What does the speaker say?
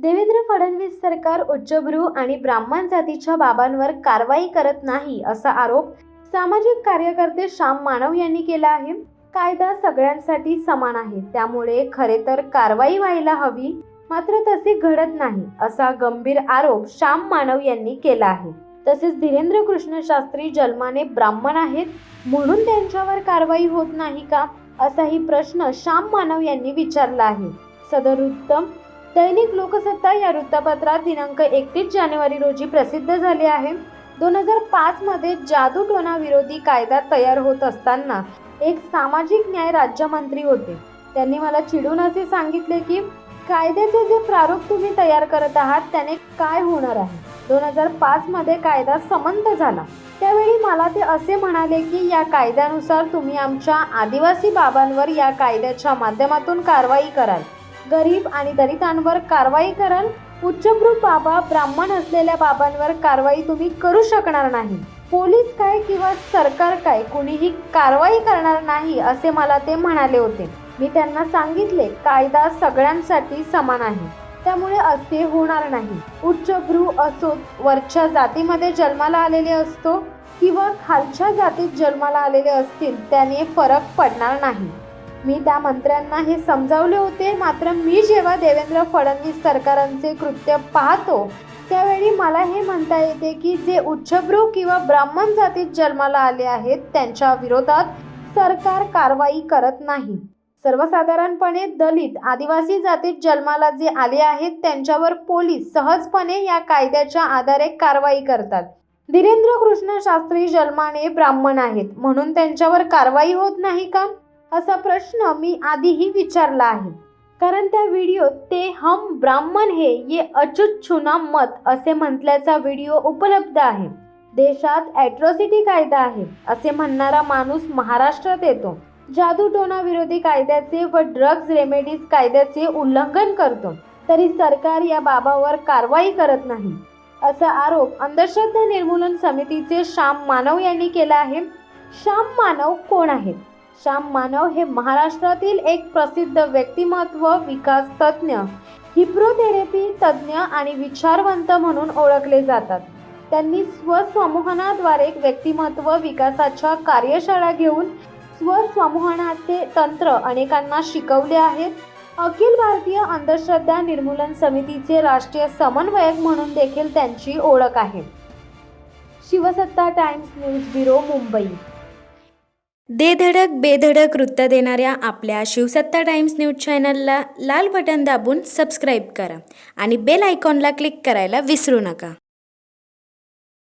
देवेंद्र फडणवीस सरकार उच्चभ्रू आणि ब्राह्मण जातीच्या बाबांवर कारवाई करत नाही असा आरोप सामाजिक कार्यकर्ते श्याम मानव यांनी केला आहे। कायदा सगळ्यांसाठी समान आहे, त्यामुळे खरे तर कारवाई व्हायला हवी, मात्र तसे घडत नाही असा गंभीर आरोप श्याम मानव यांनी केला आहे। तसेच धीरेंद्र कृष्ण शास्त्री जन्माने ब्राह्मण आहेत म्हणून त्यांच्यावर कारवाई होत नाही का, असाही प्रश्न श्याम मानव यांनी विचारला आहे। सदर वृत्त दैनिक लोकसत्ता या वृत्तपत्रात दिनांक 31 जानेवारी रोजी प्रसिद्ध झाले आहे। 2005 मध्ये जादूटोणा विरोधी कायदा तयार होत असताना एक सामाजिक न्याय राज्यमंत्री होते। त्यांनी मला चिडून असे सांगितले की कायद्याचे जे प्रारूप तुम्ही तयार करत आहात त्याने काय होणार आहे। 2005 मध्ये कायदा संमत झाला, त्यावेळी मला ते असे म्हणाले की या कायद्यानुसार तुम्ही आमच्या आदिवासी बाबांवर या कायद्याच्या माध्यमातून कारवाई कराल, गरीब आणि दलितांवर कारवाई कराल, उच्चभ्रू बाबा ब्राह्मण असलेल्या बाबांवर कारवाई तुम्ही करू शकणार नाही। पोलीस काय किंवा सरकार काय कुणीही कारवाई करणार नाही असे मला ते म्हणाले होते। मी त्यांना सांगितले कायदा सगळ्यांसाठी समान आहे, त्यामुळे असे होणार नाही। उच्चभ्रू असो, वरच्या जातीमध्ये जन्माला आलेले असतो किंवा खालच्या जातीत जन्माला आलेले असतील त्याने फरक पडणार नाही। मी त्या मंत्र्यांना हे समजावले होते, मात्र मी जेव्हा देवेंद्र फडणवीस सरकारांचे कृत्य पाहतो त्यावेळी मला हे म्हणता येते की जे उच्चभ्रू किंवा ब्राह्मण जातीत जन्माला आले आहेत त्यांच्या विरोधात सरकार कारवाई करत नाही। सर्वसाधारणपणे दलित आदिवासी जातीत जन्माला जे आले आहेत त्यांच्यावर पोलीस सहजपणे या कायद्याच्या आधारे कारवाई करतात। धीरेंद्र कृष्ण शास्त्री जन्माने ब्राह्मण आहेत म्हणून त्यांच्यावर कारवाई होत नाही का, असा प्रश्न मी आधीही विचारला आहे। कारण त्या व्हिडिओत ते हम ब्राह्मण है ये अच्युत छूना मत असे म्हटल्याचा व्हिडिओ उपलब्ध आहे। देशात ॲट्रॉसिटी कायदा आहे असे म्हणणारा माणूस महाराष्ट्रात येतो, जादूटोणा विरोधी कायद्याचे व ड्रग्ज रेमेडीज कायद्याचे उल्लंघन करतो, तरी सरकार या बाबावर कारवाई करत नाही असा आरोप अंधश्रद्धा निर्मूलन समितीचे श्याम मानव यांनी केला आहे। श्याम मानव कोण आहेत? श्याम मानव हे महाराष्ट्रातील एक प्रसिद्ध व्यक्तिमत्व, विकास तज्ज्ञ, हिप्नोथेरपी तज्ज्ञ आणि विचारवंत म्हणून ओळखले जातात। त्यांनी स्वसंमोहनाद्वारे व्यक्तिमत्व विकासाच्या कार्यशाळा घेऊन स्वसंमोहनाचे तंत्र अनेकांना शिकवले आहेत। अखिल भारतीय अंधश्रद्धा निर्मूलन समितीचे राष्ट्रीय समन्वयक म्हणून देखील त्यांची ओळख आहे। शिवसत्ता टाइम्स न्यूज ब्युरो, मुंबई। दे धडक बेधडक वृत्त देणाऱ्या आपल्या शिवसत्ता टाइम्स न्यूज चॅनलला लाल बटन दाबून सबस्क्राईब करा आणि बेल आयकॉनला क्लिक करायला विसरू नका।